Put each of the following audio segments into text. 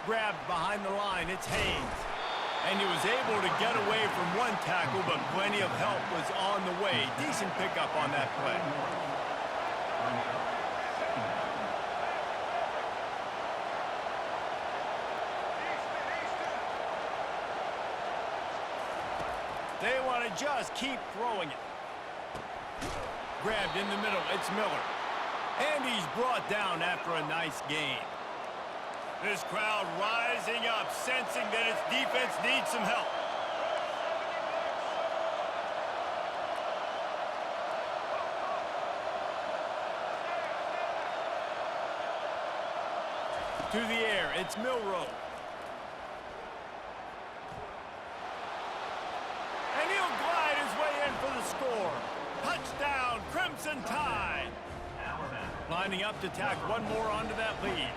grabbed behind the line. It's Haynes. And he was able to get away from one tackle, but plenty of help was on the way. Decent pickup on that play. They want to just keep throwing it. Grabbed in the middle, it's Miller. And he's brought down after a nice gain. This crowd rising up, sensing that its defense needs some help. To the air, it's Milroe. And he'll glide his way in for the score. Touchdown, Crimson Tide. Lining up to tack one more onto that lead.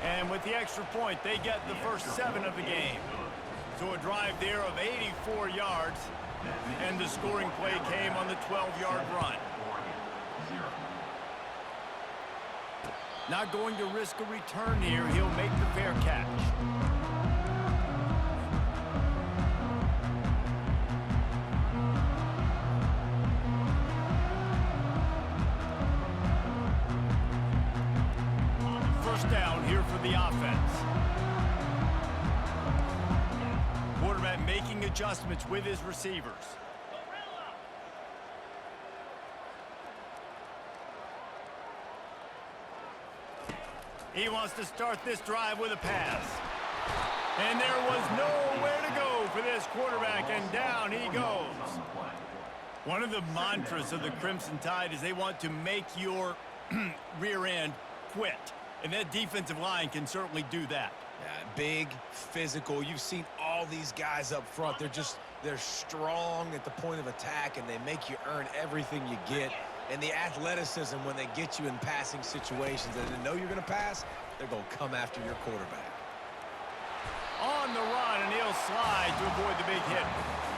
And with the extra point, they get the first 7 of the game. So a drive there of 84 yards, and the scoring play came on the 12-yard run. Not going to risk a return here. He'll make the fair catch. Down here for the offense. Quarterback making adjustments with his receivers. He wants to start this drive with a pass. And there was nowhere to go for this quarterback, and down he goes. One of the mantras of the Crimson Tide is they want to make your rear end quit. And that defensive line can certainly do that. Yeah, big, physical. You've seen all these guys up front. They're strong at the point of attack, and they make you earn everything you get. And the athleticism when they get you in passing situations and they know you're going to pass, they're going to come after your quarterback. On the run, and he'll slide to avoid the big hit.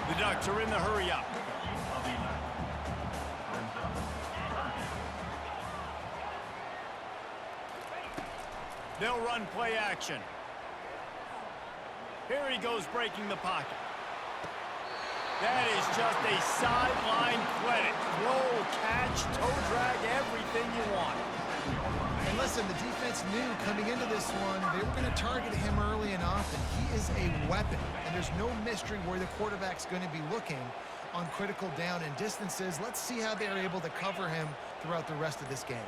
The Ducks are in the hurry-up. They'll run play action. Here he goes breaking the pocket. That is just a sideline credit. Throw, catch, toe drag, everything you want. And listen, the defense knew coming into this one, they were going to target him early and often. He is a weapon, and there's no mystery where the quarterback's going to be looking on critical down and distances. Let's see how they're able to cover him throughout the rest of this game.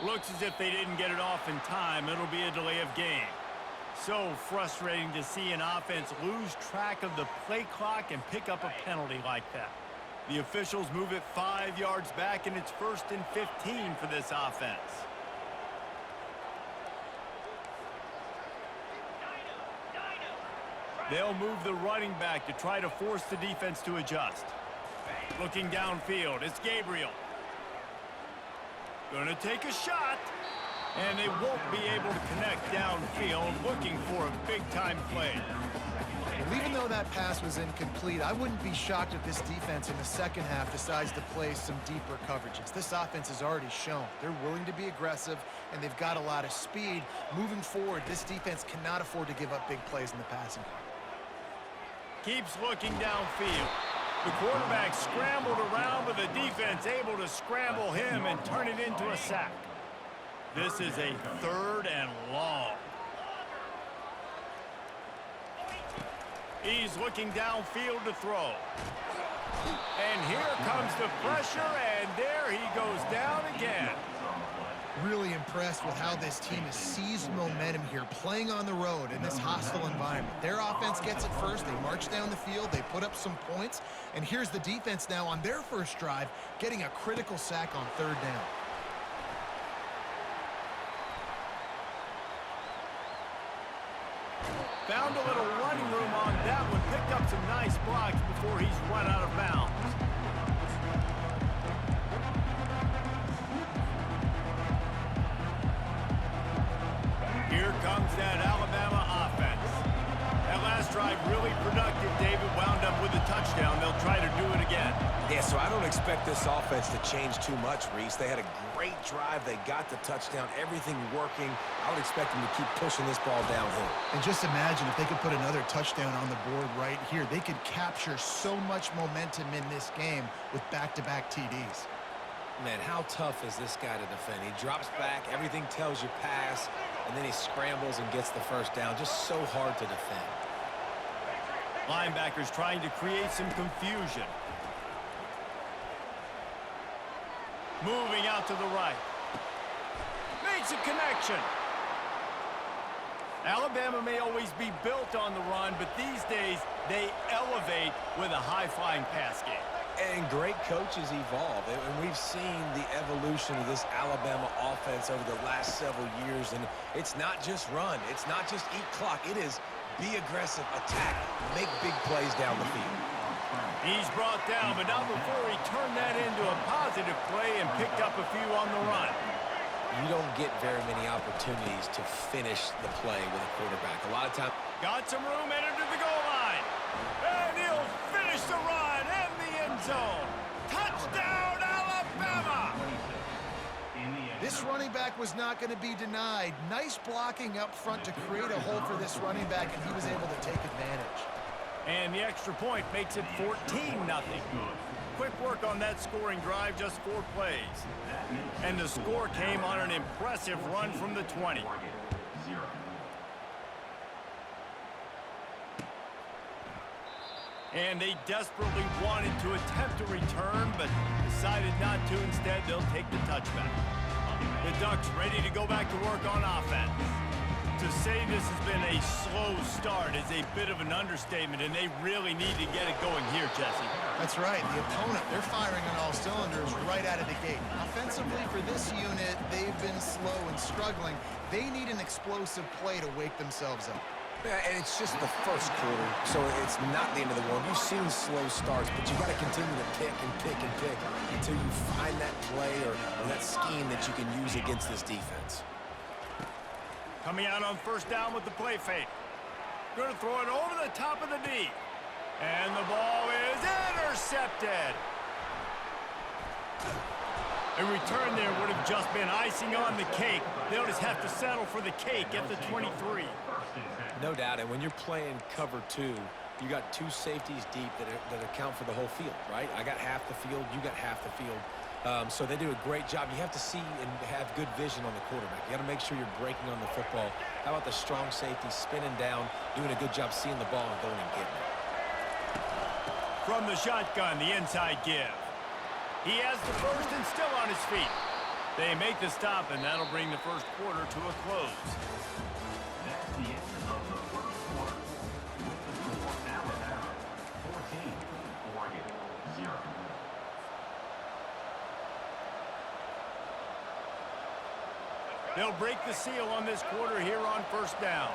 Looks as if they didn't get it off in time. It'll be a delay of game. So frustrating to see an offense lose track of the play clock and pick up a penalty like that. The officials move it 5 yards back, and it's 1st and 15 for this offense. They'll move the running back to try to force the defense to adjust. Looking downfield, it's Gabriel. Gonna take a shot, and they won't be able to connect downfield, looking for a big-time play. Well, even though that pass was incomplete, I wouldn't be shocked if this defense in the second half decides to play some deeper coverages. This offense has already shown they're willing to be aggressive, and they've got a lot of speed. Moving forward, this defense cannot afford to give up big plays in the passing game. Keeps looking downfield. The quarterback scrambled around, but the defense able to scramble him and turn it into a sack. This is a 3rd and long. He's looking downfield to throw. And here comes the pressure, and there he goes down again. Really impressed with how this team has seized momentum here, playing on the road in this hostile environment. Their offense gets it first. They march down the field. They put up some points. And here's the defense now on their first drive, getting a critical sack on 3rd down. Found a little running room on that one. Picked up some nice blocks before he's run out of bounds. Here comes that Alabama offense. That last drive really productive. David wound up with a touchdown. They'll try to do it again. Yeah, Yeah, so I don't expect this offense to change too much, Reese. They had a great drive. They got the touchdown, everything working. I would expect them to keep pushing this ball downhill. And just imagine if they could put another touchdown on the board right here. They could capture so much momentum in this game with back-to-back TDs. Man, how tough is this guy to defend? He drops back, everything tells you pass, and then he scrambles and gets the first down. Just so hard to defend. Linebackers trying to create some confusion. Moving out to the right. Makes a connection. Alabama may always be built on the run, but these days they elevate with a high-flying pass game. And great coaches evolve, and we've seen the evolution of this Alabama offense over the last several years, and it's not just run, it's not just eat clock, it is be aggressive, attack, make big plays down the field. He's brought down, but not before he turned that into a positive play and picked up a few on the run. You don't get very many opportunities to finish the play with a quarterback. A lot of times. Got some room, entered to the goal line. And he'll finish the run and the end zone. Touchdown, Alabama! This running back was not going to be denied. Nice blocking up front to create a hole for this running back, and he was able to take advantage. And the extra point makes it 14-0. Quick work on that scoring drive, just 4 plays. And the score came on an impressive run from the 20. And they desperately wanted to attempt a return, but decided not to. Instead, they'll take the touchback. The Ducks ready to go back to work on offense. To say this has been a slow start is a bit of an understatement, and they really need to get it going here, Jesse. That's right. The opponent, they're firing on all cylinders right out of the gate. Offensively, for this unit, they've been slow and struggling. They need an explosive play to wake themselves up. Yeah, and it's just the first quarter, so it's not the end of the world. You've seen slow starts, but you got to continue to pick and pick and pick until you find that play or that scheme that you can use against this defense. Coming out on first down with the play fake. Going to throw it over the top of the D. And the ball is intercepted. A return there would have just been icing on the cake. They'll just have to settle for the cake at the 23. No doubt, and when you're playing cover 2, you got 2 safeties deep that account for the whole field, right? I got half the field, you got half the field. So they do a great job. You have to see and have good vision on the quarterback. You got to make sure you're breaking on the football. How about the strong safety spinning down, doing a good job seeing the ball and going and getting it. From the shotgun, the inside give. He has the first and still on his feet. They make the stop, and that'll bring the first quarter to a close. That's the end of the first quarter. With the score, Alabama 14, Oregon 0. They'll break the seal on this quarter here on first down.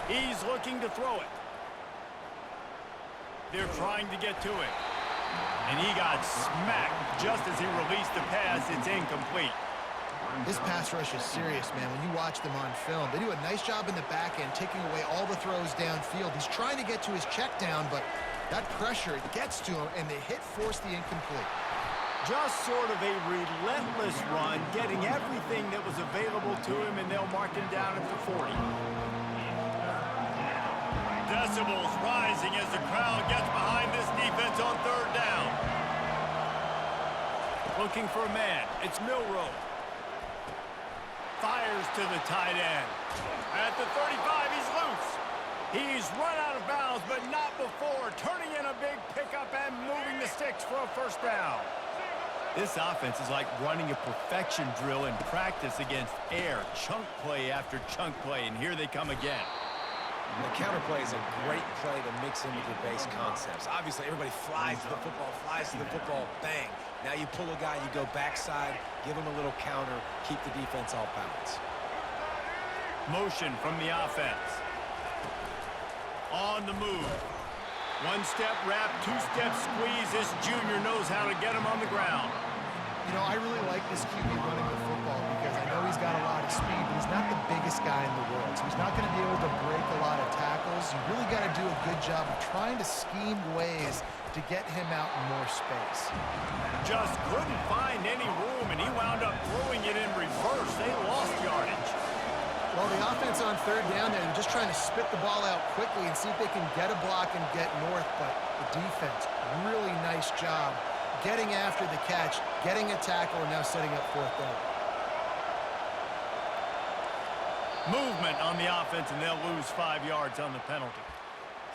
He's looking to throw it. They're trying to get to him. And he got smacked just as he released the pass. It's incomplete. This pass rush is serious, man. When you watch them on film, they do a nice job in the back end, taking away all the throws downfield. He's trying to get to his check down, but that pressure, it gets to him, and the hit forced the incomplete. Just sort of a relentless run, getting everything that was available to him, and they'll mark him down at the 40. Decibels rising as the crowd gets behind this defense on third down. Looking for a man. It's Milroe. Fires to the tight end. At the 35, he's loose. He's run out of bounds, but not before turning in a big pickup and moving the sticks for a first down. This offense is like running a perfection drill in practice against air. Chunk play after chunk play, and here they come again. The counter play is a great play to mix in with your base concepts. Obviously, everybody flies to the football, bang. Now you pull a guy, you go backside, give him a little counter, keep the defense off balance. Motion from the offense. On the move. One-step wrap, two-step squeeze. This junior knows how to get him on the ground. You know, I really like this QB running the football because I know he's got a lot of speed, but he's not the biggest guy in the world. So he's not going to be able to break a lot of tackles. You really got to do a good job of trying to scheme ways to get him out in more space. Just couldn't find any room, and he wound up throwing it in reverse. They lost yardage. Well, the offense on third down there, they're just trying to spit the ball out quickly and see if they can get a block and get north, but the defense, really nice job getting after the catch, getting a tackle, and now setting up fourth down. Movement on the offense, and they'll lose 5 yards on the penalty.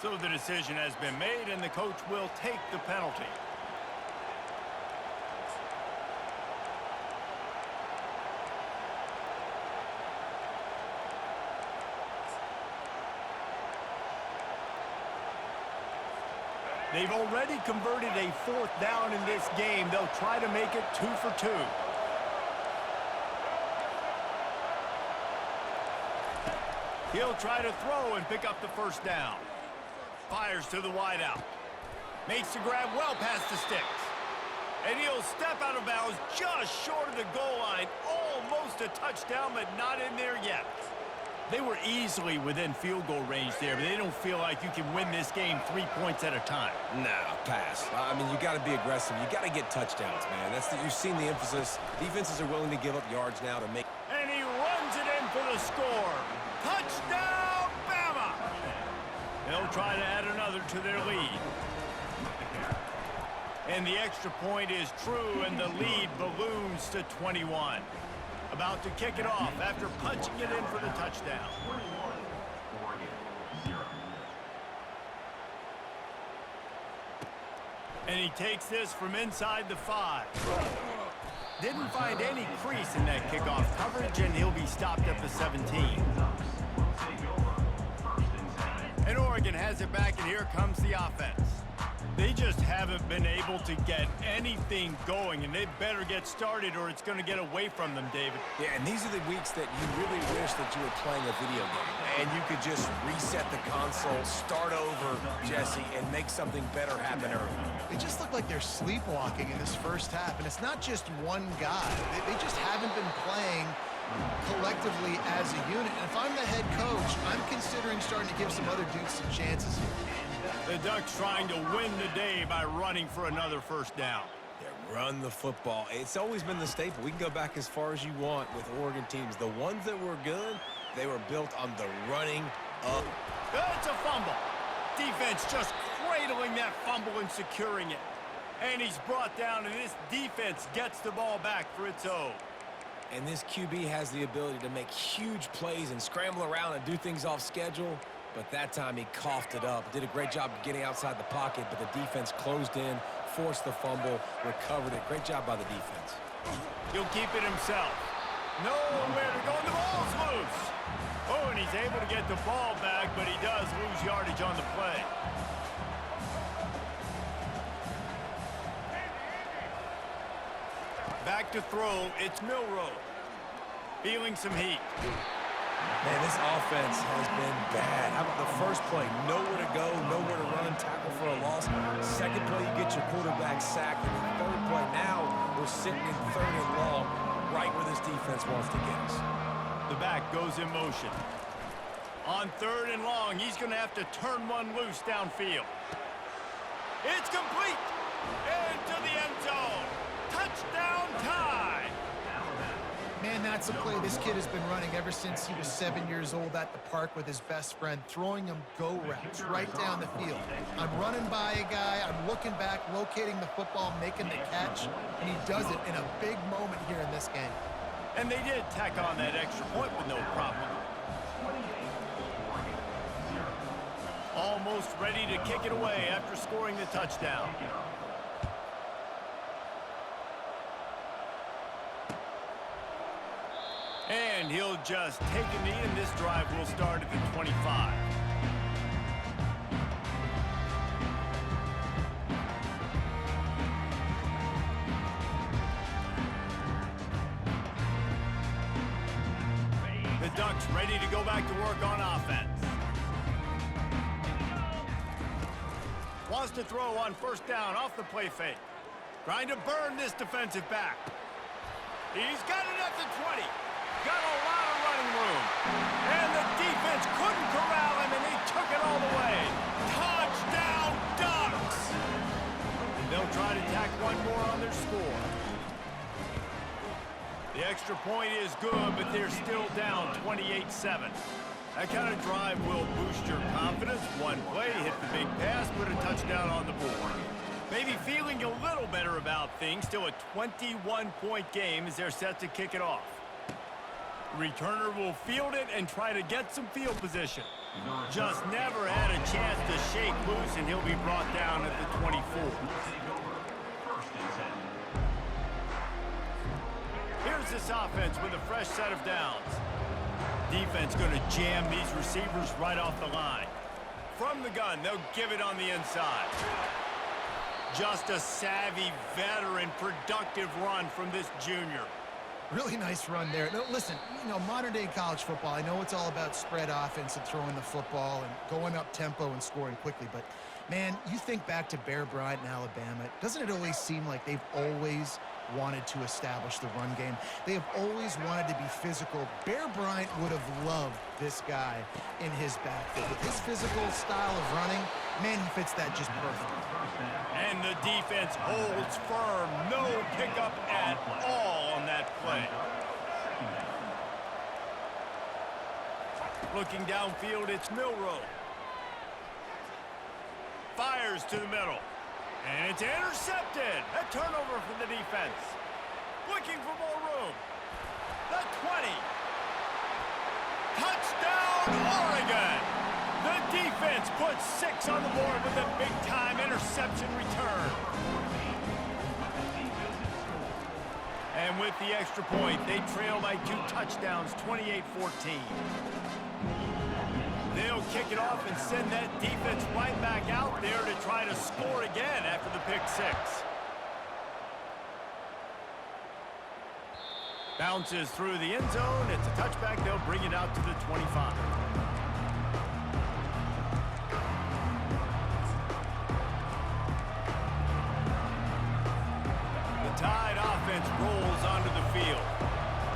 So the decision has been made, and the coach will take the penalty. They've already converted a fourth down in this game. They'll try to make it 2 for 2. He'll try to throw and pick up the first down. Fires to the wideout. Makes the grab well past the sticks. And he'll step out of bounds just short of the goal line. Almost a touchdown, but not in there yet. They were easily within field goal range there, but they don't feel like you can win this game 3 points at a time. No, pass. I mean, you got to be aggressive. You got to get touchdowns, man. You've seen the emphasis. Defenses are willing to give up yards now to make. And he runs it in for the score. Touchdown, Bama! They'll try to add another to their lead. And the extra point is true, and the lead balloons to 21. About to kick it off after punching it in for the touchdown. And he takes this from inside the 5. Didn't find any crease in that kickoff coverage, and he'll be stopped at the 17. And Oregon has it back, and here comes the offense. They just haven't been able to get anything going, and they better get started or it's going to get away from them, David. Yeah, and these are the weeks that you really wish that you were playing a video game. And you could just reset the console, start over, Jesse, and make something better happen early. They just look like they're sleepwalking in this first half, and it's not just one guy. They just haven't been playing collectively as a unit. And if I'm the head coach, I'm considering starting to give some other dudes some chances here. The Ducks trying to win the day by running for another first down. Yeah, run the football. It's always been the staple. We can go back as far as you want with Oregon teams. The ones that were good, they were built on the running up. It's a fumble. Defense just cradling that fumble and securing it. And he's brought down, and this defense gets the ball back for its own. And this QB has the ability to make huge plays and scramble around and do things off schedule. But that time he coughed it up. Did a great job of getting outside the pocket, but the defense closed in, forced the fumble, recovered it. Great job by the defense. He'll keep it himself. Nowhere to go, and the ball's loose. Oh, and he's able to get the ball back, but he does lose yardage on the play. Back to throw, it's Milroe. Feeling some heat. Man, this offense has been bad. How about the first play? Nowhere to go, nowhere to run, tackle for a loss. Second play, you get your quarterback sacked. And the third play, now we're sitting in third and long, right where this defense wants to get us. The back goes in motion. On third and long, he's going to have to turn one loose downfield. It's complete. Into the end zone. Touchdown tie. Man, that's a play this kid has been running ever since he was 7 years old at the park with his best friend, throwing him go routes right down the field. I'm running by a guy, I'm looking back, locating the football, making the catch, and he does it in a big moment here in this game. And they did tack on that extra point with no problem. Almost ready to kick it away after scoring the touchdown. And he'll just take a knee, and this drive will start at the 25. The Ducks ready to go back to work on offense. Wants to throw on first down off the play fake. Trying to burn this defensive back. He's got it at the 20. got a lot of running room. And the defense couldn't corral him, and he took it all the way. Touchdown, Ducks! They'll try to tack one more on their score. The extra point is good, but they're still down 28-7. That kind of drive will boost your confidence. One play, hit the big pass, put a touchdown on the board. Maybe feeling a little better about things. Still a 21-point game as they're set to kick it off. Returner will field it and try to get some field position. Just never had a chance to shake loose, and he'll be brought down at the 24. Here's this offense with a fresh set of downs. Defense going to jam these receivers right off the line. From the gun, they'll give it on the inside. Just a savvy, veteran, productive run from this junior. Really nice run there. No, listen, you know, modern-day college football, I know it's all about spread offense and throwing the football and going up tempo and scoring quickly, but, man, you think back to Bear Bryant in Alabama, doesn't it always seem like they've always wanted to establish the run game? They have always wanted to be physical. Bear Bryant would have loved this guy in his backfield. With his physical style of running, man, he fits that just perfect. And the defense holds firm. No pickup at all on that play. Looking downfield, it's Milroe. Fires to the middle. And it's intercepted. A turnover for the defense. Looking for more room. The 20. Touchdown, Oregon. The defense puts 6 on the board with a big-time interception return. And with the extra point, they trail by 2 touchdowns, 28-14. They'll kick it off and send that defense right back out there to try to score again after the pick 6. Bounces through the end zone. It's a touchback. They'll bring it out to the 25. The Tide offense rolls onto the field.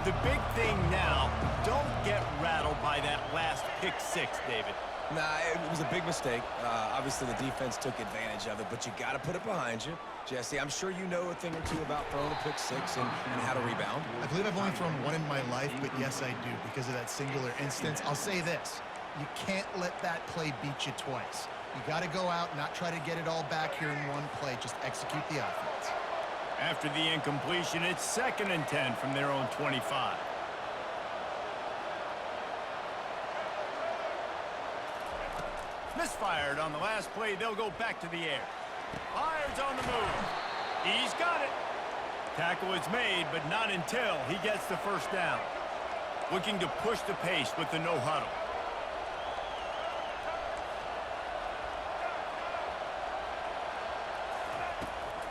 The big thing now, don't get rattled by that last pick 6, David. Nah, it was a big mistake. Obviously, the defense took advantage of it, but you got to put it behind you. Jesse, I'm sure you know a thing or two about throwing a pick 6 and how to rebound. I believe I've only thrown one in my life, but yes, I do, because of that singular instance. I'll say this. You can't let that play beat you twice. You got to go out, not try to get it all back here in one play. Just execute the offense. After the incompletion, it's 2nd and 10 from their own 25. Misfired on the last play. They'll go back to the air. Fires on the move. He's got it. Tackle is made, but not until he gets the first down. Looking to push the pace with the no huddle.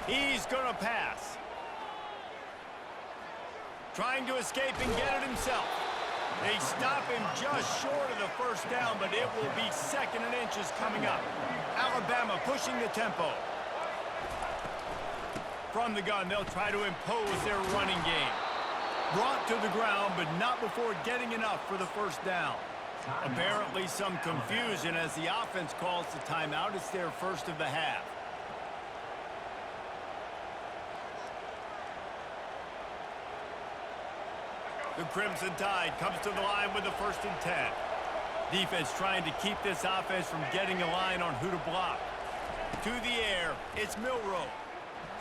He's going to pass. Trying to escape and get it himself. They stop him just short of the first down, but it will be 2nd and inches coming up. Alabama pushing the tempo. From the gun, they'll try to impose their running game. Brought to the ground, but not before getting enough for the first down. Apparently some confusion as the offense calls the timeout. It's their first of the half. The Crimson Tide comes to the line with the 1st and 10. Defense trying to keep this offense from getting a line on who to block. To the air, it's Milroe.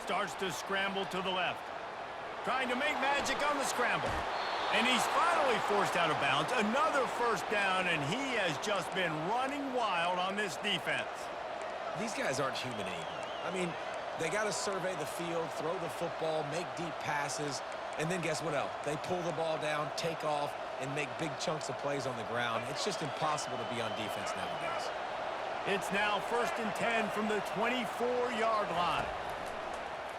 Starts to scramble to the left. Trying to make magic on the scramble. And he's finally forced out of bounds. Another first down, and he has just been running wild on this defense. These guys aren't human anymore. I mean, they got to survey the field, throw the football, make deep passes, and then guess what else? They pull the ball down, take off, and make big chunks of plays on the ground. It's just impossible to be on defense nowadays. It's now 1st and 10 from the 24-yard line.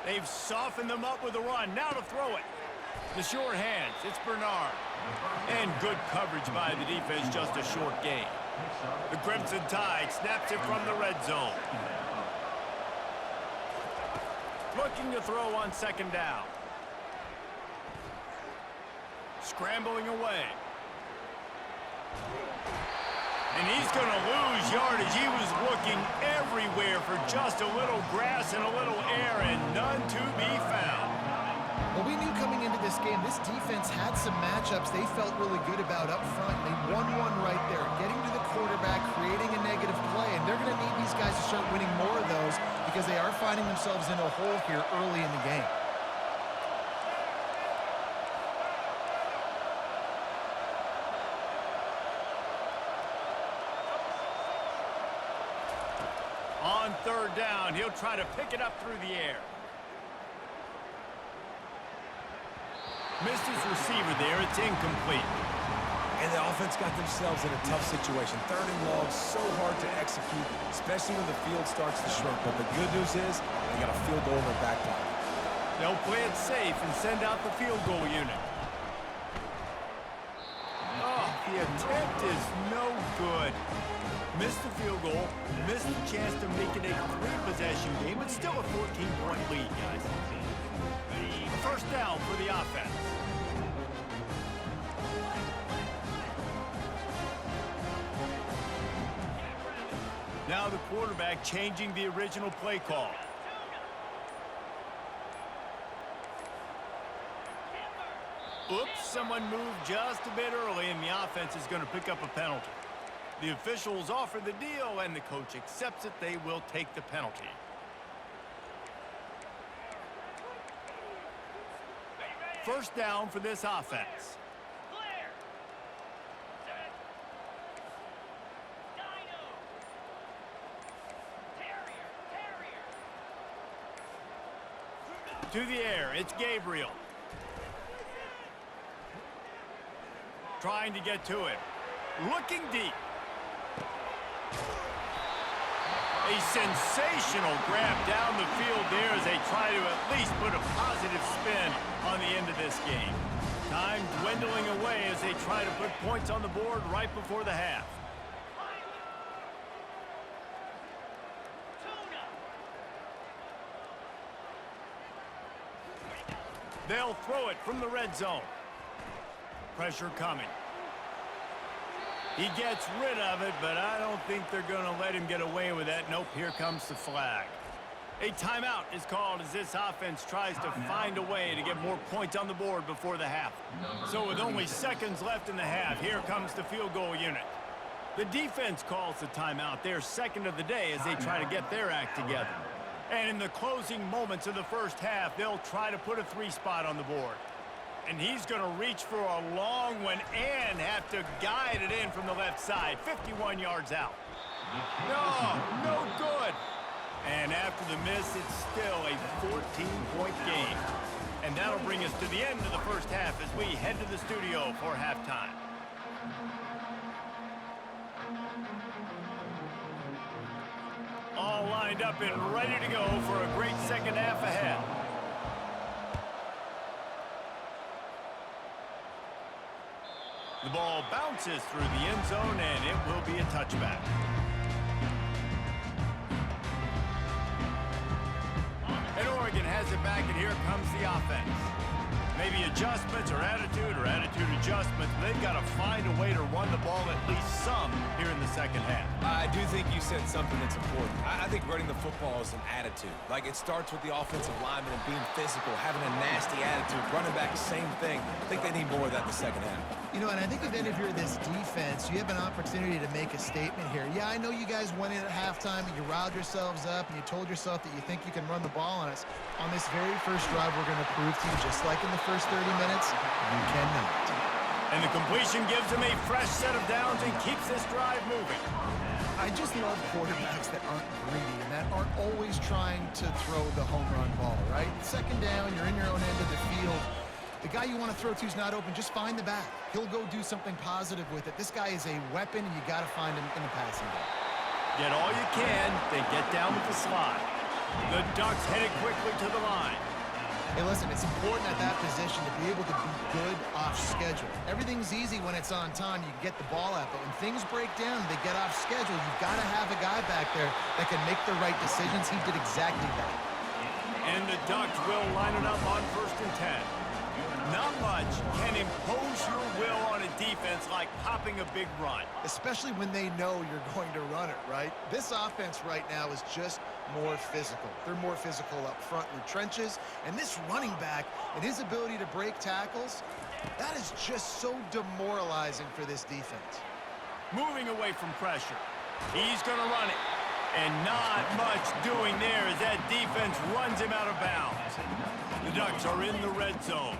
They've softened them up with a run. Now to throw it. The short hands. It's Bernard. And good coverage by the defense. Just a short gain. The Crimson Tide snaps it from the red zone. Looking to throw on 2nd down. scrambling away. And he's going to lose yardage. He was looking everywhere for just a little grass and a little air, and none to be found. Well, we knew coming into this game, this defense had some matchups they felt really good about up front. They won one right there, getting to the quarterback, creating a negative play, and they're going to need these guys to start winning more of those because they are finding themselves in a hole here early in the game. On third down, he'll try to pick it up through the air. Missed his receiver there. It's incomplete. And the offense got themselves in a tough situation. Third and long, so hard to execute, especially when the field starts to shrink. But the good news is they got a field goal in their back pocket. They'll play it safe and send out the field goal unit. Oh, the attempt is no good. Missed the field goal, missed the chance to make it a three-possession game, but still a 14-point lead, guys. First down for the offense. Now the quarterback changing the original play call. Oops, someone moved just a bit early, and the offense is going to pick up a penalty. The officials offer the deal, and the coach accepts it. They will take the penalty. First down for this offense. To the air, it's Gabriel. Trying to get to it. Looking deep. A sensational grab down the field there as they try to at least put a positive spin on the end of this game. Time dwindling away as they try to put points on the board right before the half. They'll throw it from the red zone. Pressure coming. He gets rid of it, but I don't think they're going to let him get away with that. Nope, here comes the flag. A timeout is called as this offense tries to find a way to get more points on the board before the half. So with only seconds left in the half, here comes the field goal unit. The defense calls the timeout, their second of the day, as they try to get their act together. And in the closing moments of the first half, they'll try to put a three-spot on the board. And he's going to reach for a long one and have to guide it in from the left side. 51 yards out. No good. And after the miss, it's still a 14-point game. And that'll bring us to the end of the first half as we head to the studio for halftime. All lined up and ready to go for a great second half ahead. The ball bounces through the end zone, and it will be a touchback. And Oregon has it back, and here comes the offense. Maybe adjustments or attitude adjustments. They've got to find a way to run the ball at least some here in the second half. I do think you said something that's important. I think running the football is an attitude. Like, it starts with the offensive lineman and being physical, having a nasty attitude. Running back, same thing. I think they need more of that in the second half. You know, and I think if you're this defense, you have an opportunity to make a statement here. Yeah, I know you guys went in at halftime and you riled yourselves up and you told yourself that you think you can run the ball on us. On this very first drive, we're going to prove to you, just like in the first 30 minutes, you cannot. And the completion gives him a fresh set of downs and keeps this drive moving. I just love quarterbacks that aren't greedy and that aren't always trying to throw the home run ball, right? Second down, you're in your own end of the field. The guy you want to throw to is not open. Just find the back. He'll go do something positive with it. This guy is a weapon, and you got to find him in the passing game. Get all you can, then get down with the slide. The Ducks headed quickly to the line. Hey, listen, it's important at that position to be able to be good off schedule. Everything's easy when it's on time. You can get the ball out, but when things break down, they get off schedule. You've got to have a guy back there that can make the right decisions. He did exactly that. And the Ducks will line it up on 1st and 10. Not much can impose your will on a defense like popping a big run. Especially when they know you're going to run it, right? This offense right now is just more physical. They're more physical up front in the trenches, and this running back and his ability to break tackles, that is just so demoralizing for this defense. Moving away from pressure. He's going to run it. And not much doing there as that defense runs him out of bounds. The Ducks are in the red zone.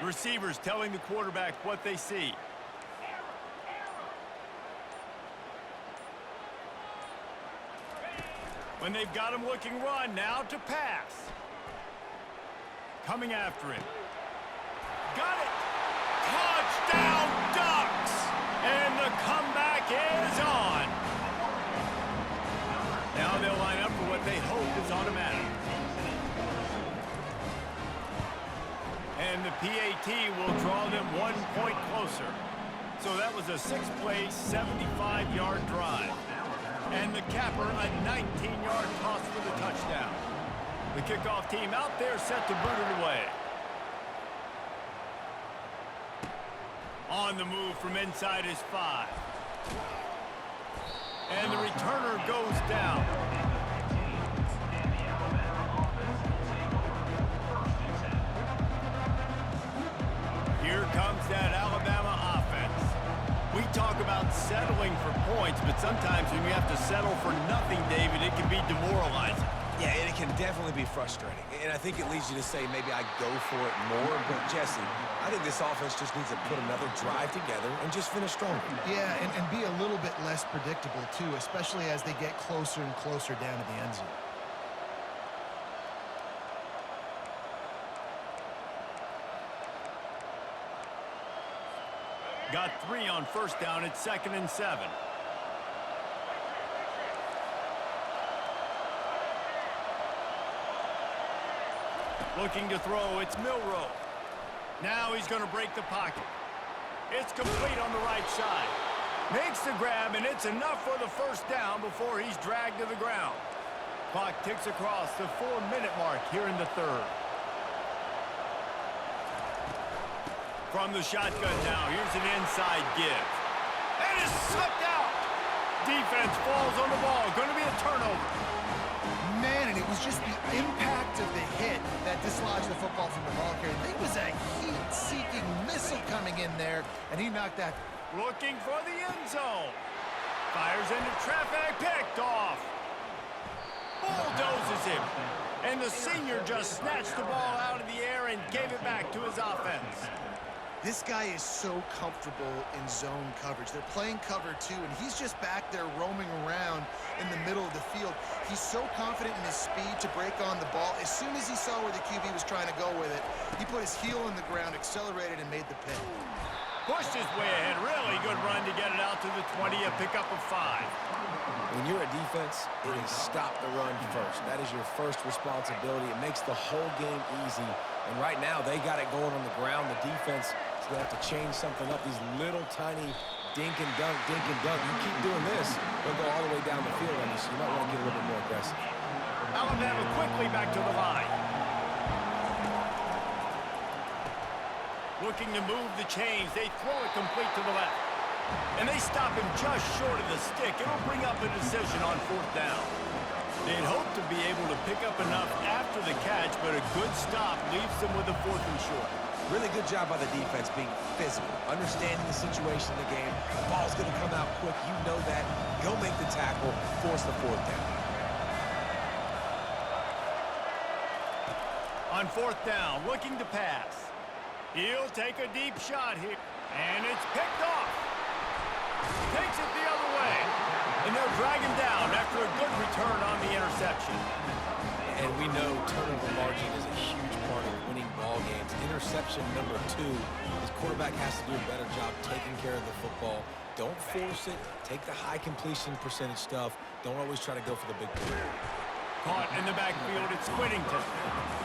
Receivers telling the quarterback what they see. When they've got him looking run, now to pass. Coming after him. Got it! Touchdown, Ducks! And the comeback is on. Now they'll line up for what they hope is automatic. And the PAT will draw them 1 point closer. So that was a 6-play, 75-yard drive. And the capper, a 19-yard toss for the touchdown. The kickoff team out there set to boot it away. On the move from inside his 5. And the returner goes down. Here comes that Alabama offense. We talk about settling for points, but sometimes when you have to settle for nothing, David, it can be demoralizing. Yeah, and it can definitely be frustrating. And I think it leads you to say maybe I go for it more. But, Jesse, I think this offense just needs to put another drive together and just finish stronger. Yeah, and be a little bit less predictable, too, especially as they get closer and closer down to the end zone. Got 3 on first down at 2nd and 7. Looking to throw, it's Milroe. Now he's going to break the pocket. It's complete on the right side. Makes the grab, and it's enough for the first down before he's dragged to the ground. Clock ticks across the 4-minute mark here in the third. From the shotgun now, here's an inside give. And it's slipped out. Defense falls on the ball. Going to be a turnover. Man, and it was just the impact of the hit that dislodged the football from the ball carrier. There was a heat-seeking missile coming in there, and he knocked that. Looking for the end zone. Fires into traffic, picked off. Bulldozes him. And the senior just snatched the ball out of the air and gave it back to his offense. This guy is so comfortable in zone coverage. They're playing cover 2, and he's just back there roaming around in the middle of the field. He's so confident in his speed to break on the ball. As soon as he saw where the QB was trying to go with it, he put his heel in the ground, accelerated, and made the pick. Pushed his way ahead. Really good run to get it out to the 20, a pickup of 5. When you're a defense, it is stop the run first. That is your first responsibility. It makes the whole game easy. And right now, they got it going on the ground. The defense is going to have to change something up. These little tiny dink and dunk, dink and dunk. You keep doing this, they'll go all the way down the field on you, so you might want to get a little bit more aggressive. Alabama quickly back to the line. Looking to move the chains. They throw it complete to the left. And they stop him just short of the stick. It'll bring up a decision on 4th down. They'd hope to be able to pick up enough after the catch, but a good stop leaves them with a 4th and short. Really good job by the defense being physical, understanding the situation in the game. The ball's going to come out quick. You know that. Go make the tackle, force the 4th down. On 4th down, looking to pass. He'll take a deep shot here, and it's picked off. Takes it the other way, and they'll drag him down after a good return on the interception. And we know turnover margin is a huge part of winning ball games. Interception number 2. His quarterback has to do a better job taking care of the football. Don't force it. Take the high completion percentage stuff. Don't always try to go for the big play. Caught in the backfield, it's Whittington.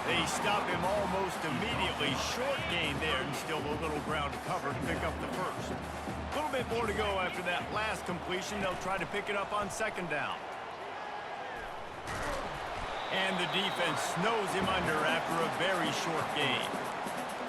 They stop him almost immediately. Short gain there, and still a little ground to cover to pick up the first. A little bit more to go after that last completion. They'll try to pick it up on 2nd down. And the defense snows him under after a very short game.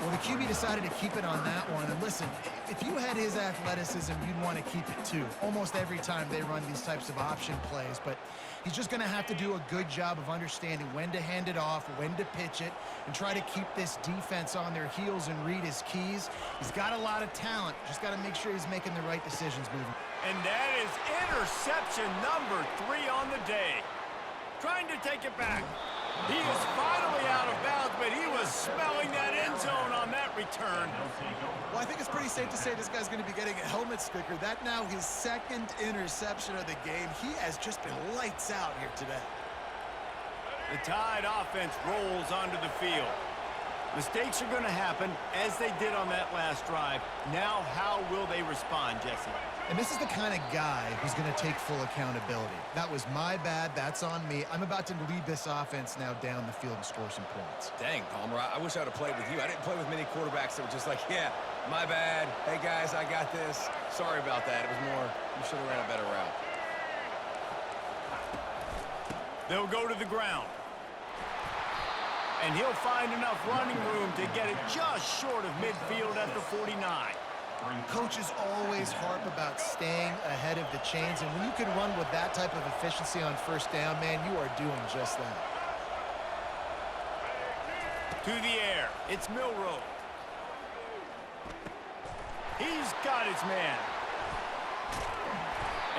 Well, the QB decided to keep it on that one. And listen, if you had his athleticism, you'd want to keep it too. Almost every time they run these types of option plays. But he's just going to have to do a good job of understanding when to hand it off, when to pitch it, and try to keep this defense on their heels and read his keys. He's got a lot of talent. Just got to make sure he's making the right decisions moving. And that is interception number 3 on the day. Trying to take it back. He is finally out of bounds, but he was smelling that end zone on that return. Well, I think it's pretty safe to say this guy's going to be getting a helmet sticker. That now his second interception of the game. He has just been lights out here today. The Tide offense rolls onto the field. Mistakes are going to happen, as they did on that last drive. Now, how will they respond, Jesse? And this is the kind of guy who's going to take full accountability. That was my bad. That's on me. I'm about to lead this offense now down the field and score some points. Dang, Palmer, I wish I would have played with you. I didn't play with many quarterbacks that were just like, yeah, my bad. Hey, guys, I got this. Sorry about that. It was more, you should have ran a better route. They'll go to the ground. And he'll find enough running room to get it just short of midfield at the 49. Coaches always harp about staying ahead of the chains, and when you can run with that type of efficiency on first down, man, you are doing just that. To the air, it's Milroe. He's got his man.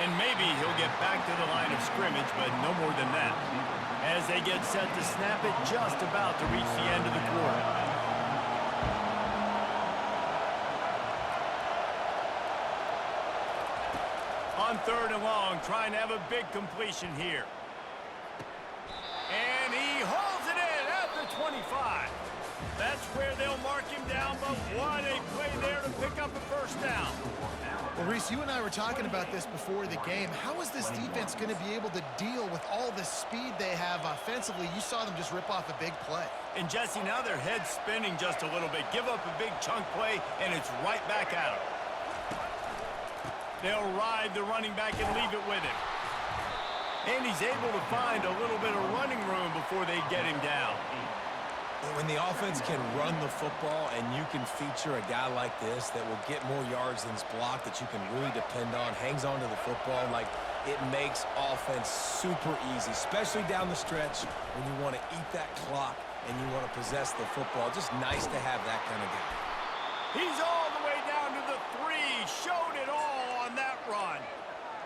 And maybe he'll get back to the line of scrimmage, but no more than that. As they get set to snap it, just about to reach the end of the quarter. On 3rd and long, trying to have a big completion here. And he holds it in at the 25. That's where they'll mark him down, but what a play there to pick up a first down. Well, Reese, you and I were talking about this before the game. How is this defense going to be able to deal with all the speed they have offensively? You saw them just rip off a big play. And Jesse, now their head's spinning just a little bit. Give up a big chunk play, and it's right back at them. They'll ride the running back and leave it with him. And he's able to find a little bit of running room before they get him down. When the offense can run the football and you can feature a guy like this that will get more yards than's blocked, that you can really depend on, hangs on to the football, like it makes offense super easy, especially down the stretch when you want to eat that clock and you want to possess the football. Just nice to have that kind of guy. He's all the way down to the 3. Showed it all on that run.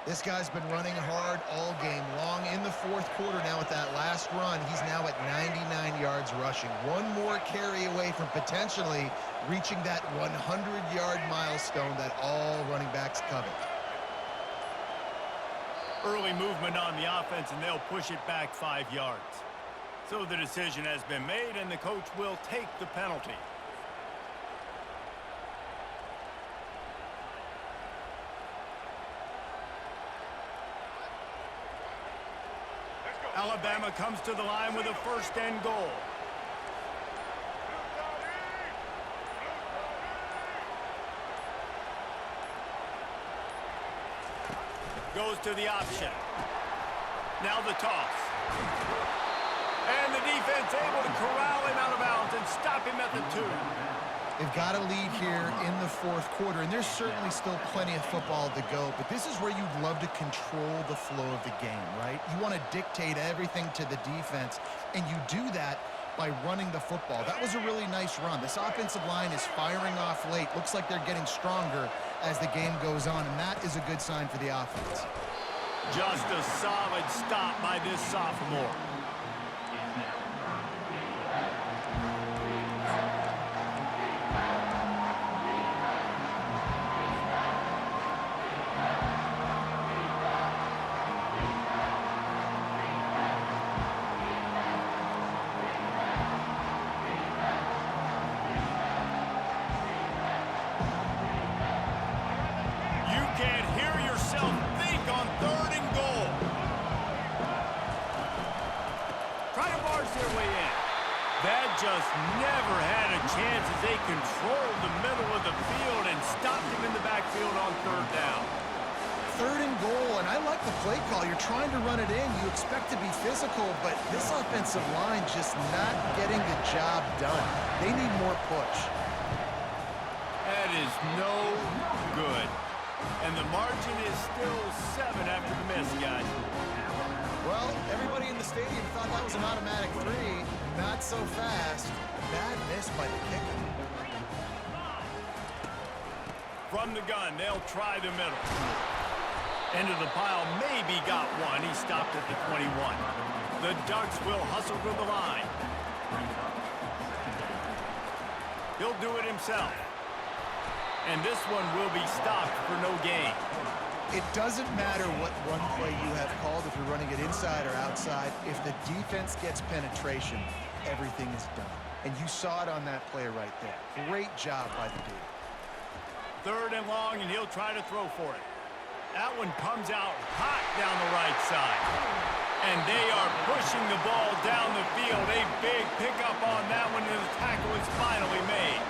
This guy's been running hard all game long. In the 4th quarter now with that last run, he's now at 99 yards rushing. One more carry away from potentially reaching that 100-yard milestone that all running backs covet. Early movement on the offense, and they'll push it back 5 yards. So the decision has been made, and the coach will take the penalty. Alabama comes to the line with a 1st and goal. Goes to the option. Now the toss. And the defense able to corral him out of bounds and stop him at the 2. They've got a lead here in the 4th quarter, and there's certainly still plenty of football to go, but this is where you'd love to control the flow of the game, right? You want to dictate everything to the defense, and you do that by running the football. That was a really nice run. This offensive line is firing off late. Looks like they're getting stronger as the game goes on, and that is a good sign for the offense. Just a solid stop by this sophomore. Just never had a chance as they controlled the middle of the field and stopped him in the backfield on 3rd down. 3rd and goal, and I like the play call. You're trying to run it in. You expect to be physical, but this offensive line just not getting the job done. They need more push. That is no good. And the margin is still 7 after the miss, guys. Well, everybody in the stadium thought that was an automatic 3. Not so fast. Bad miss by the kicker. From the gun, they'll try the middle. Into the pile, maybe got one. He stopped at the 21. The Ducks will hustle to the line. He'll do it himself. And this one will be stopped for no gain. It doesn't matter what run play you have called, if you're running it inside or outside. If the defense gets penetration, everything is done. And you saw it on that play right there. Great job by the dude. 3rd and long, and he'll try to throw for it. That one comes out hot down the right side. And they are pushing the ball down the field. A big pickup on that one, and the tackle is finally made.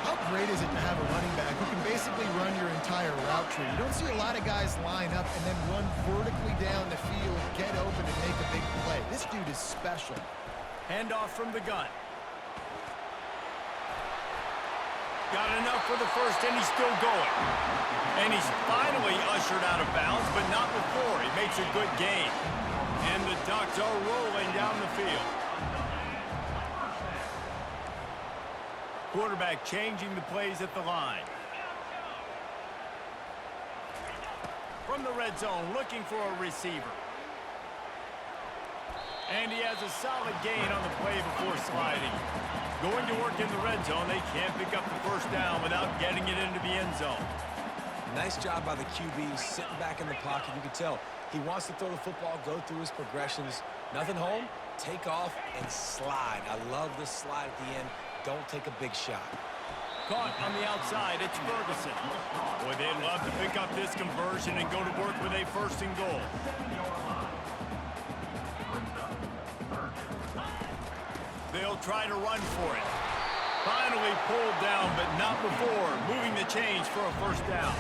How great is it to have a running back who can basically run your entire route tree? You don't see a lot of guys line up and then run vertically down the field, get open, and make a big play. This dude is special. Handoff from the gun. Got enough for the first, and he's still going. And he's finally ushered out of bounds, but not before. He makes a good gain. And the Ducks are rolling down the field. Quarterback changing the plays at the line. From the red zone, looking for a receiver. And he has a solid gain on the play before sliding. Going to work in the red zone, they can't pick up the first down without getting it into the end zone. Nice job by the QB, sitting back in the pocket. You can tell he wants to throw the football, go through his progressions. Nothing home, take off, and slide. I love this slide at the end. Don't take a big shot. Caught on the outside, it's Ferguson. Boy, they'd love to pick up this conversion and go to work with a 1st and goal. They'll try to run for it. Finally pulled down, but not before. Moving the chains for a 1st down.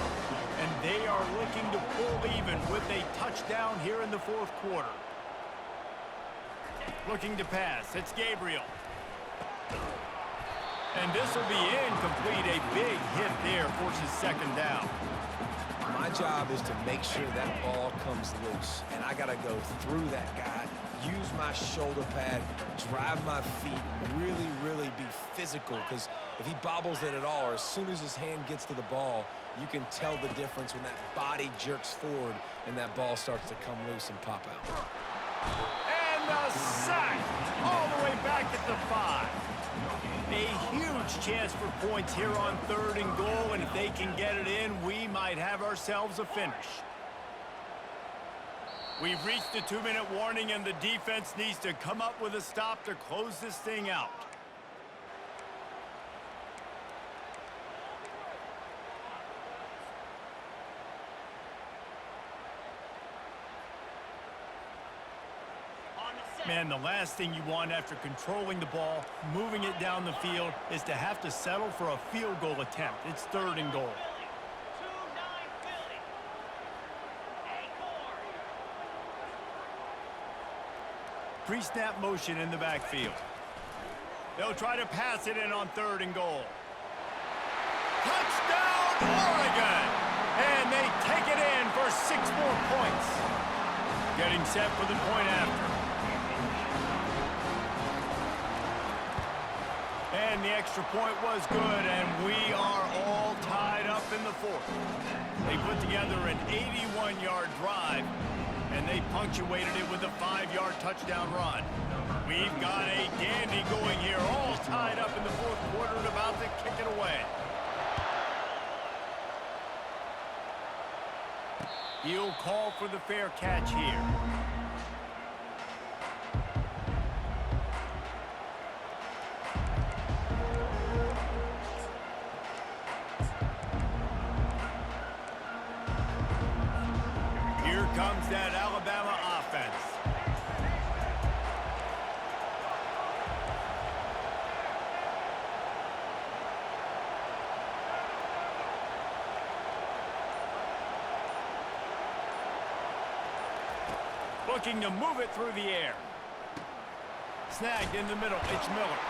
And they are looking to pull even with a touchdown here in the 4th quarter. Looking to pass. It's Gabriel. And this will be incomplete. A big hit there forces 2nd down. My job is to make sure that ball comes loose. And I got to go through that guy, use my shoulder pad, drive my feet, really, really be physical. Because if he bobbles it at all, or as soon as his hand gets to the ball, you can tell the difference when that body jerks forward and that ball starts to come loose and pop out. And the sack all the way back at the 5. A huge chance for points here on 3rd and goal, and if they can get it in, we might have ourselves a finish. We've reached the 2-minute warning, and the defense needs to come up with a stop to close this thing out. Man, the last thing you want after controlling the ball, moving it down the field, is to have to settle for a field goal attempt. It's 3rd and goal. Pre-snap motion in the backfield. They'll try to pass it in on 3rd and goal. Touchdown, Oregon! And they take it in for 6 more points. Getting set for the point after. And the extra point was good, and we are all tied up in the 4th. They put together an 81-yard drive, and they punctuated it with a 5-yard touchdown run. We've got a dandy going here, all tied up in the 4th quarter and about to kick it away. He'll call for the fair catch here. Here comes that Alabama offense. Looking to move it through the air. Snagged in the middle. It's Miller.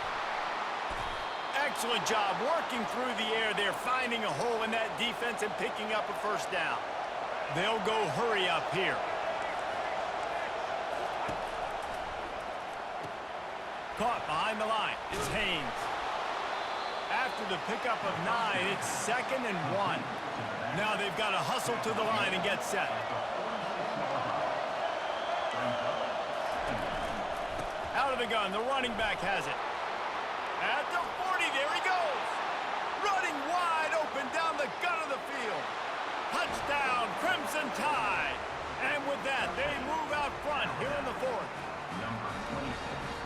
Excellent job working through the air there, finding a hole in that defense and picking up a first down. They'll go hurry up here. Caught behind the line. It's Haynes. After the pickup of 9, it's 2nd and 1. Now they've got to hustle to the line and get set. Out of the gun, the running back has it. At the 40, there he goes. Running wide open down the gut of the field. Touchdown, Crimson Tide. And with that, they move out front here in the 4th.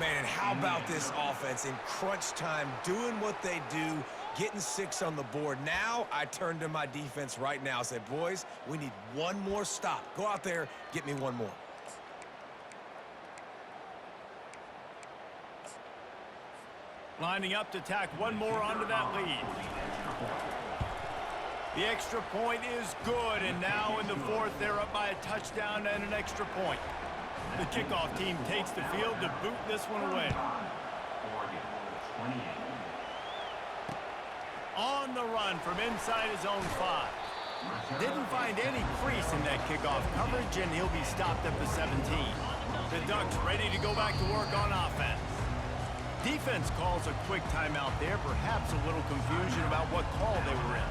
Man, and how about this offense in crunch time, doing what they do, getting 6 on the board. Now I turn to my defense right now and say, boys, we need one more stop. Go out there, get me one more. Lining up to tack one more onto that lead. The extra point is good, and now in the 4th, they're up by a touchdown and an extra point. The kickoff team takes the field to boot this one away. On the run from inside his own 5. Didn't find any crease in that kickoff coverage, and he'll be stopped at the 17. The Ducks ready to go back to work on offense. Defense calls a quick timeout there, perhaps a little confusion about what call they were in.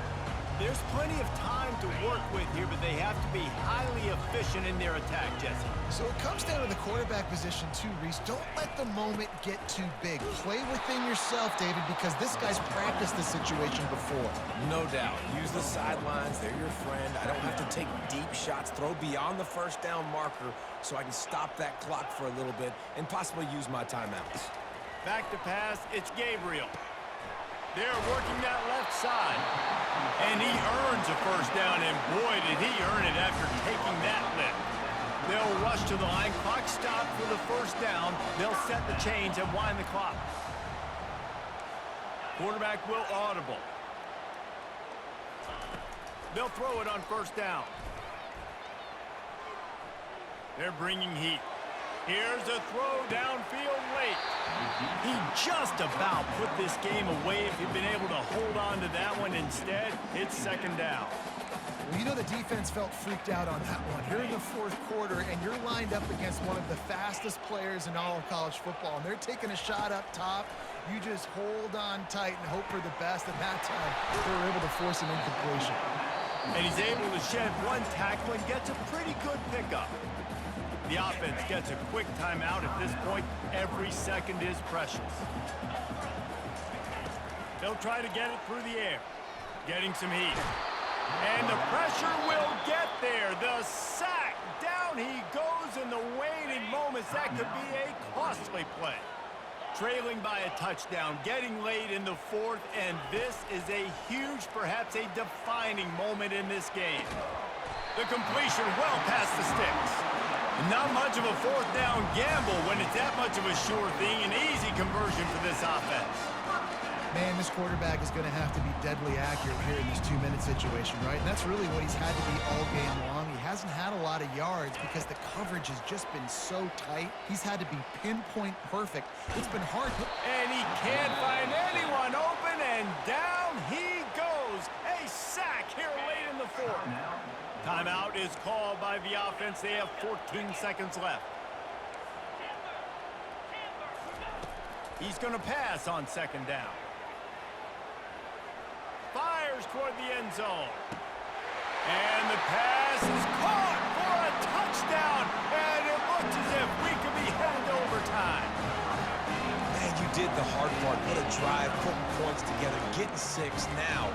There's plenty of time to work with here, but they have to be highly efficient in their attack, Jesse. So it comes down to the quarterback position too, Reese. Don't let the moment get too big. Play within yourself, David, because this guy's practiced the situation before. No doubt. Use the sidelines. They're your friend. I don't have to take deep shots. Throw beyond the first down marker so I can stop that clock for a little bit and possibly use my timeouts. Back to pass, it's Gabriel. They're working that left side. And he earns a first down, and boy, did he earn it after taking that lift. They'll rush to the line. Clock stopped for the first down. They'll set the chains and wind the clock. Quarterback will audible. They'll throw it on first down. They're bringing heat. Here's a throw downfield late. He just about put this game away if he'd been able to hold on to that one. Instead, it's 2nd down. Well, you know the defense felt freaked out on that one. You're in the 4th quarter, and you're lined up against one of the fastest players in all of college football, and they're taking a shot up top. You just hold on tight and hope for the best, and that time they were able to force an incompletion. And he's able to shed one tackle and gets a pretty good pickup. The offense gets a quick timeout. At this point, every second is precious. They'll try to get it through the air. Getting some heat. And the pressure will get there. The sack. Down he goes in the waning moments. That could be a costly play. Trailing by a touchdown. Getting late in the 4th. And this is a huge, perhaps a defining moment in this game. The completion well past the sticks. Not much of a 4th down gamble when it's that much of a sure thing. An easy conversion for this offense. Man, this quarterback is going to have to be deadly accurate here in this 2-minute situation, right? And that's really what he's had to be all game long. He hasn't had a lot of yards because the coverage has just been so tight. He's had to be pinpoint perfect. It's been hard. And he can't find anyone open, and down he goes. A sack here late in the 4th. Timeout is called by the offense. They have 14 seconds left. He's going to pass on 2nd down. Fires toward the end zone. And the pass is caught for a touchdown. And it looks as if we could be headed to overtime. Man, you did the hard part. What a drive, putting points together, getting 6 now.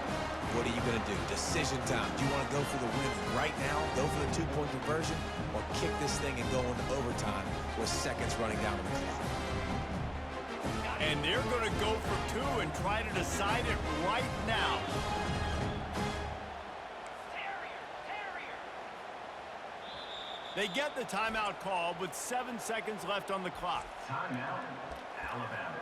What are you going to do? Decision time. Do you want to go for the win right now, go for the 2-point conversion, or kick this thing and go into overtime with seconds running down on the clock? And they're going to go for 2 and try to decide it right now. They get the timeout call with 7 seconds left on the clock. Timeout, Alabama.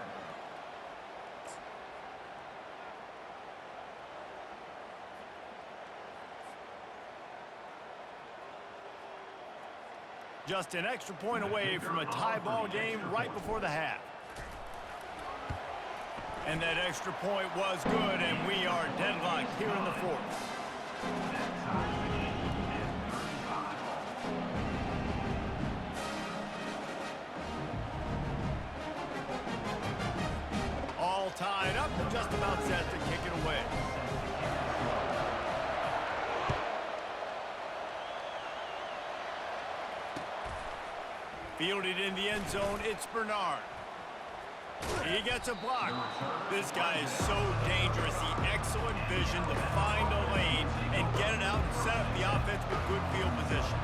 Just an extra point away from a tie ball game right before the half. And that extra point was good, and we are deadlocked here in the fourth. All tied up and just about set to kick it away. Fielded in the end zone, it's Bernard. He gets a block. This guy is so dangerous. He excellent vision to find a lane and get it out and set up the offense with good field position.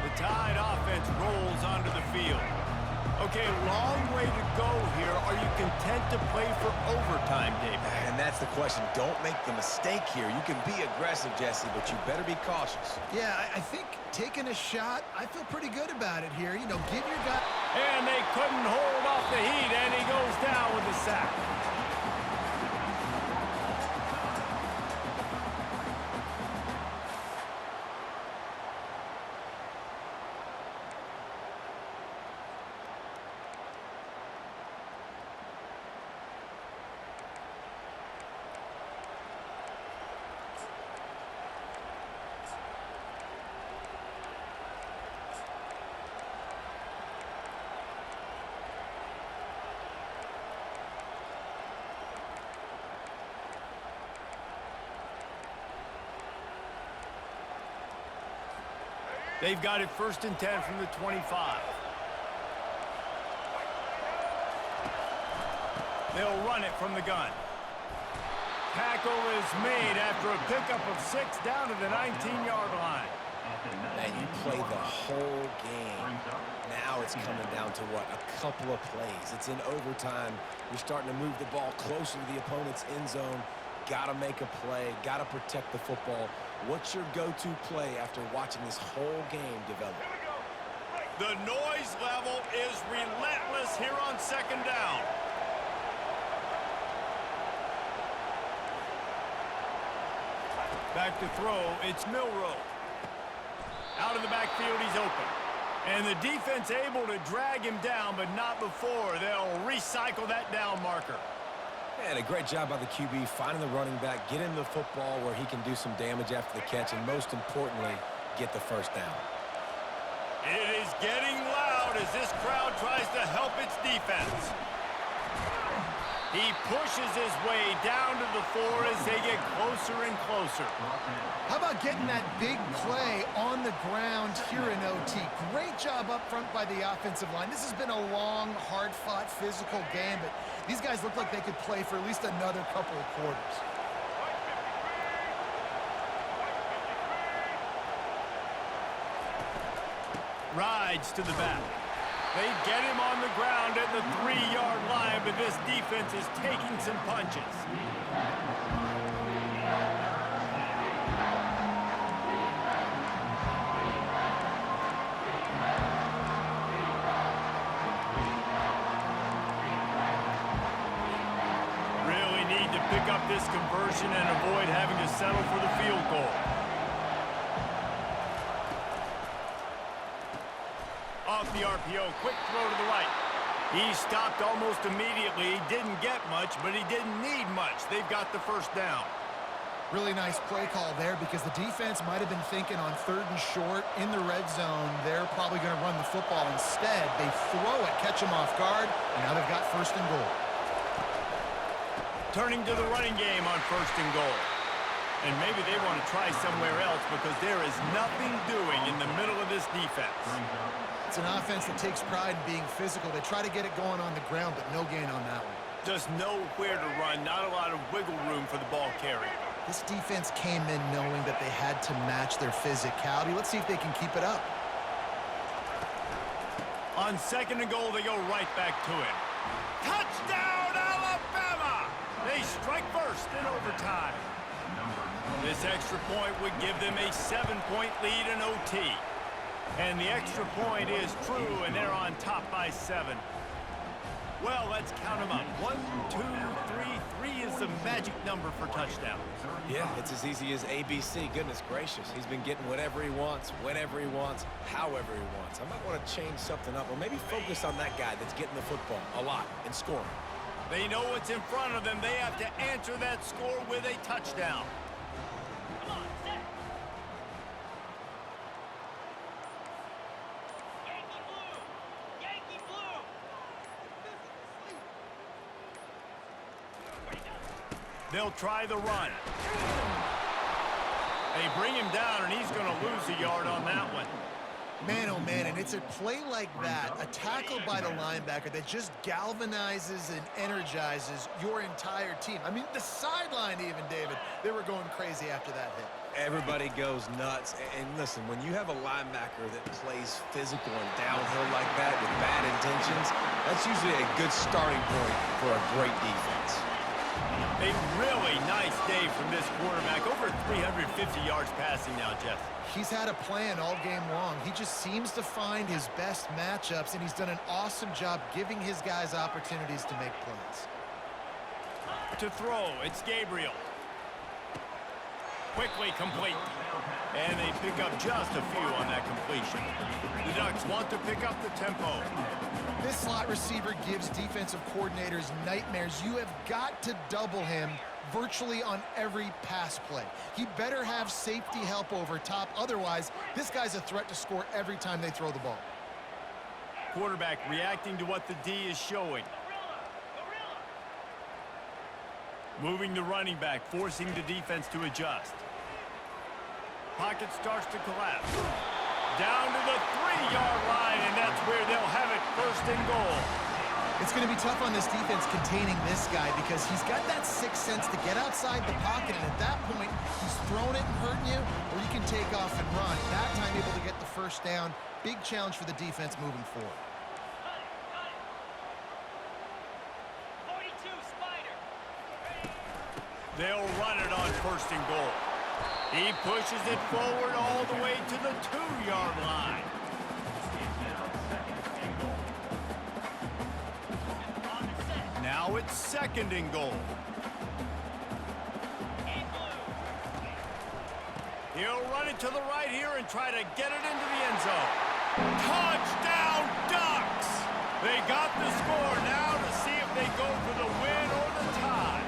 The Tide offense rolls onto the field. Okay, long way to go here. Are you content to play for overtime, Dave? And that's the question. Don't make the mistake here. You can be aggressive, Jesse, but you better be cautious. Yeah, I think taking a shot, I feel pretty good about it here. You know, give your guy... And they couldn't hold off the heat, and he goes down with the sack. They've got it 1st and 10 from the 25. They'll run it from the gun. Tackle is made after a pickup of 6 down to the 19-yard line. Man, you play the whole game. Now it's coming down to what? A couple of plays. It's in overtime. You're starting to move the ball closer to the opponent's end zone. Got to make a play. Got to protect the football. What's your go-to play after watching this whole game develop? The noise level is relentless here on 2nd down. Back to throw, it's Milroe. Out of the backfield, he's open. And the defense able to drag him down, but not before. They'll recycle that down marker. And a great job by the QB finding the running back, get him the football where he can do some damage after the catch, and most importantly, get the 1st down. It is getting loud as this crowd tries to help its defense. He pushes his way down to the 4 as they get closer and closer. How about getting that big play on the ground here in OT? Great job up front by the offensive line. This has been a long, hard-fought, physical game, but these guys look like they could play for at least another couple of quarters. Rides to the back. They get him on the ground at the 3-yard line, but this defense is taking some punches. Really need to pick up this conversion and avoid having to settle for the field goal. Off the RPO, quick throw to the right. He stopped almost immediately. He didn't get much, but he didn't need much. They've got the 1st down. Really nice play call there because the defense might have been thinking on 3rd and short in the red zone. They're probably going to run the football instead. They throw it, catch him off guard, and now they've got 1st and goal. Turning to the running game on 1st and goal. And maybe they want to try somewhere else because there is nothing doing in the middle of this defense. It's an offense that takes pride in being physical. They try to get it going on the ground, but no gain on that one. Just nowhere to run, not a lot of wiggle room for the ball carrier. This defense came in knowing that they had to match their physicality. Let's see if they can keep it up. On 2nd and goal, they go right back to it. Touchdown, Alabama! They strike first in overtime. This extra point would give them a 7-point lead in OT. And the extra point is true, and they're on top by 7. Well, let's count them up. 1, 2, 3. 3 is the magic number for touchdowns. Yeah, it's as easy as ABC. Goodness gracious. He's been getting whatever he wants, whenever he wants, however he wants. I might want to change something up or maybe focus on that guy that's getting the football a lot and scoring. They know what's in front of them. They have to answer that score with a touchdown. Come on, set. Yankee blue! Yankee blue! They'll try the run. They bring him down, and he's going to lose a yard on that one. Man, oh man, and it's a play like that, a tackle by the linebacker that just galvanizes and energizes your entire team. I mean, the sideline even, David, they were going crazy after that hit. Everybody goes nuts. And listen, when you have a linebacker that plays physical and downhill like that with bad intentions, that's usually a good starting point for a great defense. A really nice day from this quarterback. Over 350 yards passing now, Jeff. He's had a plan all game long. He just seems to find his best matchups, and he's done an awesome job giving his guys opportunities to make plays. To throw, it's Gabriel. Quickly complete. And they pick up just a few on that completion. The Ducks want to pick up the tempo. This slot receiver gives defensive coordinators nightmares. You have got to double him virtually on every pass play. He better have safety help over top. Otherwise, this guy's a threat to score every time they throw the ball. Quarterback reacting to what the D is showing. Moving the running back, forcing the defense to adjust. Pocket starts to collapse. Down to the 3-yard line, and that's where they'll have it, 1st and goal. It's going to be tough on this defense containing this guy because he's got that sixth sense to get outside the pocket, and at that point, he's throwing it and hurting you, or you can take off and run. That time, able to get the 1st down. Big challenge for the defense moving forward. 42, Spider. They'll run it on 1st and goal. He pushes it forward all the way to the 2-yard line. Now it's 2nd and goal. He'll run it to the right here and try to get it into the end zone. Touchdown, Ducks! They got the score now to see if they go for the win or the tie.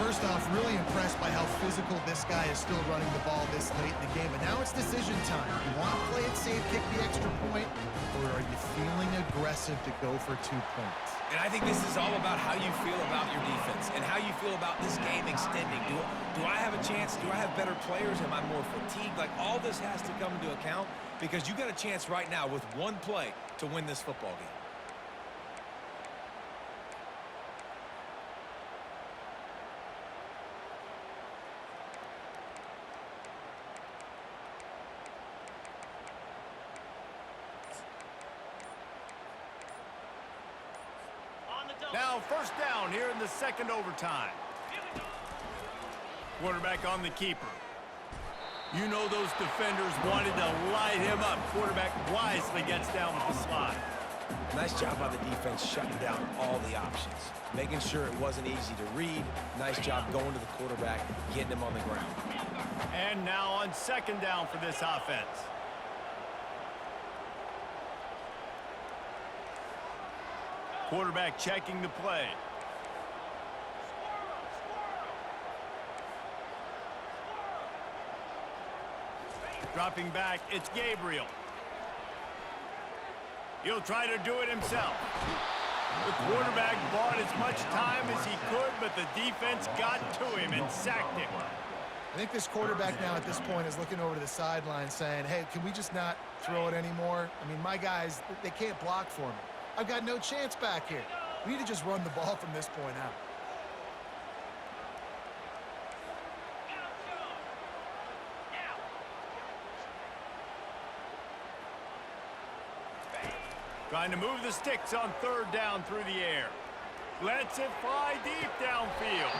First off, really impressed by how physical this guy is still running the ball this late in the game. But now it's decision time. You want to play it safe, kick the extra point, or are you feeling aggressive to go for 2 points? And I think this is all about how you feel about your defense and how you feel about this game extending. Do I have a chance? Do I have better players? Am I more fatigued? Like, all this has to come into account because you got a chance right now with one play to win this football game. Now 1st down here in the 2nd overtime. Quarterback on the keeper. You know those defenders wanted to light him up. Quarterback wisely gets down with the slide. Nice job by the defense shutting down all the options, making sure it wasn't easy to read. Nice job going to the quarterback, getting him on the ground. And now on 2nd down for this offense. Quarterback checking the play. Dropping back, it's Gabriel. He'll try to do it himself. The quarterback bought as much time as he could, but the defense got to him and sacked him. I think this quarterback now at this point is looking over to the sideline saying, hey, can we just not throw it anymore? I mean, my guys, they can't block for me. I've got no chance back here. We need to just run the ball from this point out. Trying to move the sticks on 3rd down through the air. Lets it fly deep downfield.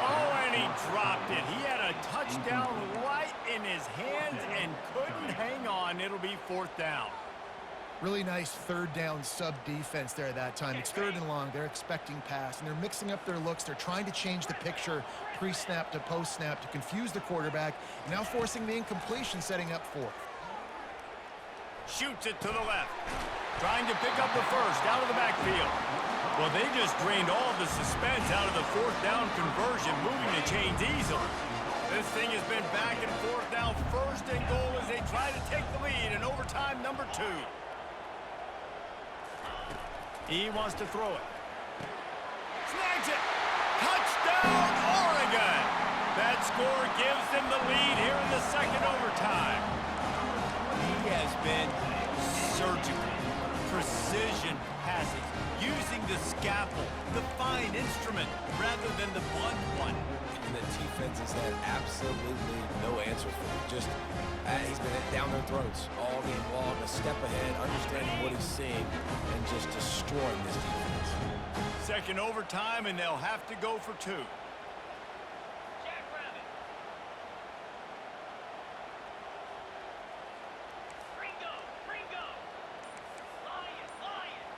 Oh, and he dropped it. He had a touchdown right in his hands and couldn't hang on. It'll be 4th down. Really nice third down sub defense there that time. It's 3rd and long. They're expecting pass, and they're mixing up their looks. They're trying to change the picture pre-snap to post-snap to confuse the quarterback, now forcing the incompletion, setting up 4th. Shoots it to the left. Trying to pick up the first out of the backfield. Well, they just drained all the suspense out of the 4th down conversion, moving the chains easily. This thing has been back and forth now, 1st and goal as they try to take the lead in overtime number 2. He wants to throw it. Snags it. Touchdown, Oregon. That score gives them the lead here in the 2nd overtime. He has been surgical, precision passes, using the scalpel, the fine instrument, rather than the blunt one. And the defense has had absolutely no answer for him. Just, he's been down their throats all game long, a step ahead, understanding what he's seeing, and just destroying this defense. 2nd overtime, and they'll have to go for 2. Jackrabbit. Ringo, Ringo. Lion, Lion.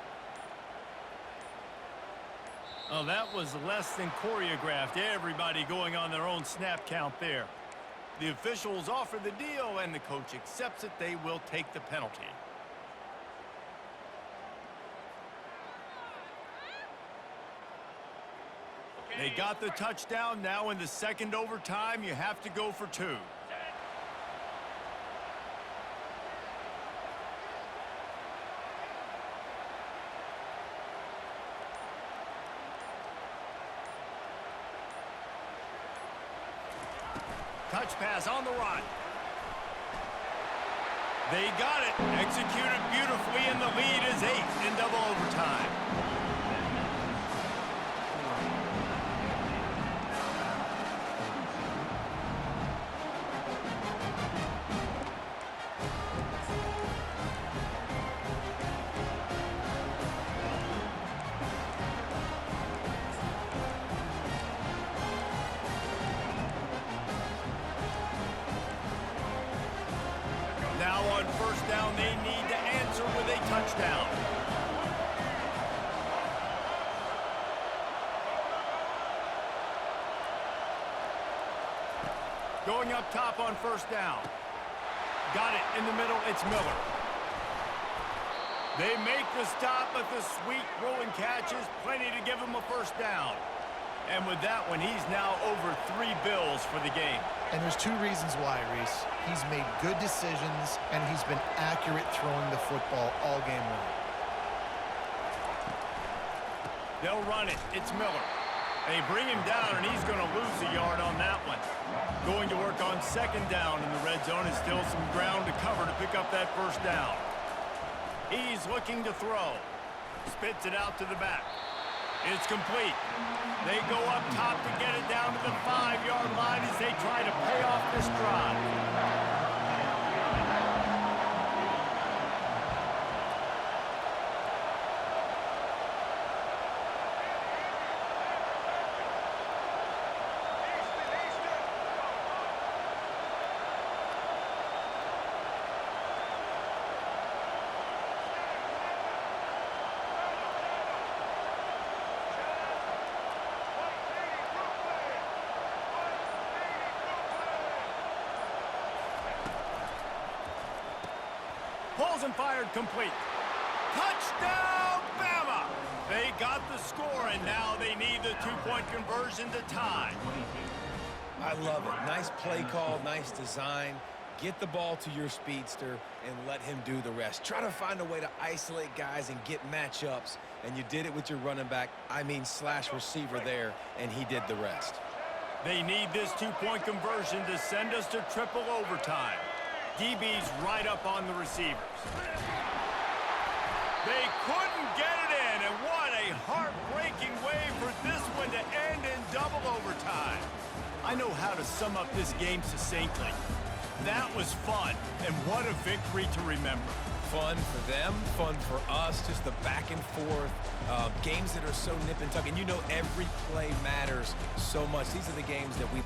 Oh, that was less than choreographed. Everybody going on their own snap count there. The officials offer the deal, and the coach accepts it. They will take the penalty. They got the touchdown. Now in the 2nd overtime, you have to go for 2. Touch pass on the run. They got it. Executed beautifully, and the lead is 8 in double overtime. Now on 1st down, they need to answer with a touchdown. Going up top on 1st down. Got it in the middle. It's Miller. They make the stop, but the sweet rolling catch is plenty to give him a 1st down. And with that one, he's now over 3 bills for the game. And there's 2 reasons why, Reese. He's made good decisions, and he's been accurate throwing the football all game long. They'll run it. It's Miller. They bring him down, and he's going to lose a yard on that one. Going to work on 2nd down in the red zone, and still some ground to cover to pick up that 1st down. He's looking to throw. Spits it out to the back. It's complete. They go up top to get it down to the 5-yard line as they try to pay off this drive. Pulls and fired complete. Touchdown, Bama! They got the score, and now they need the 2-point conversion to tie. I love it. Nice play call, nice design. Get the ball to your speedster and let him do the rest. Try to find a way to isolate guys and get matchups, and you did it with your running back, slash receiver there, and he did the rest. They need this 2-point conversion to send us to triple overtime. DB's right up on the receivers. They couldn't get it in, and what a heartbreaking way for this one to end in double overtime. I know how to sum up this game succinctly. That was fun, and what a victory to remember. Fun for them, fun for us, just the back and forth, games that are so nip and tuck, and you know every play matters so much. These are the games that we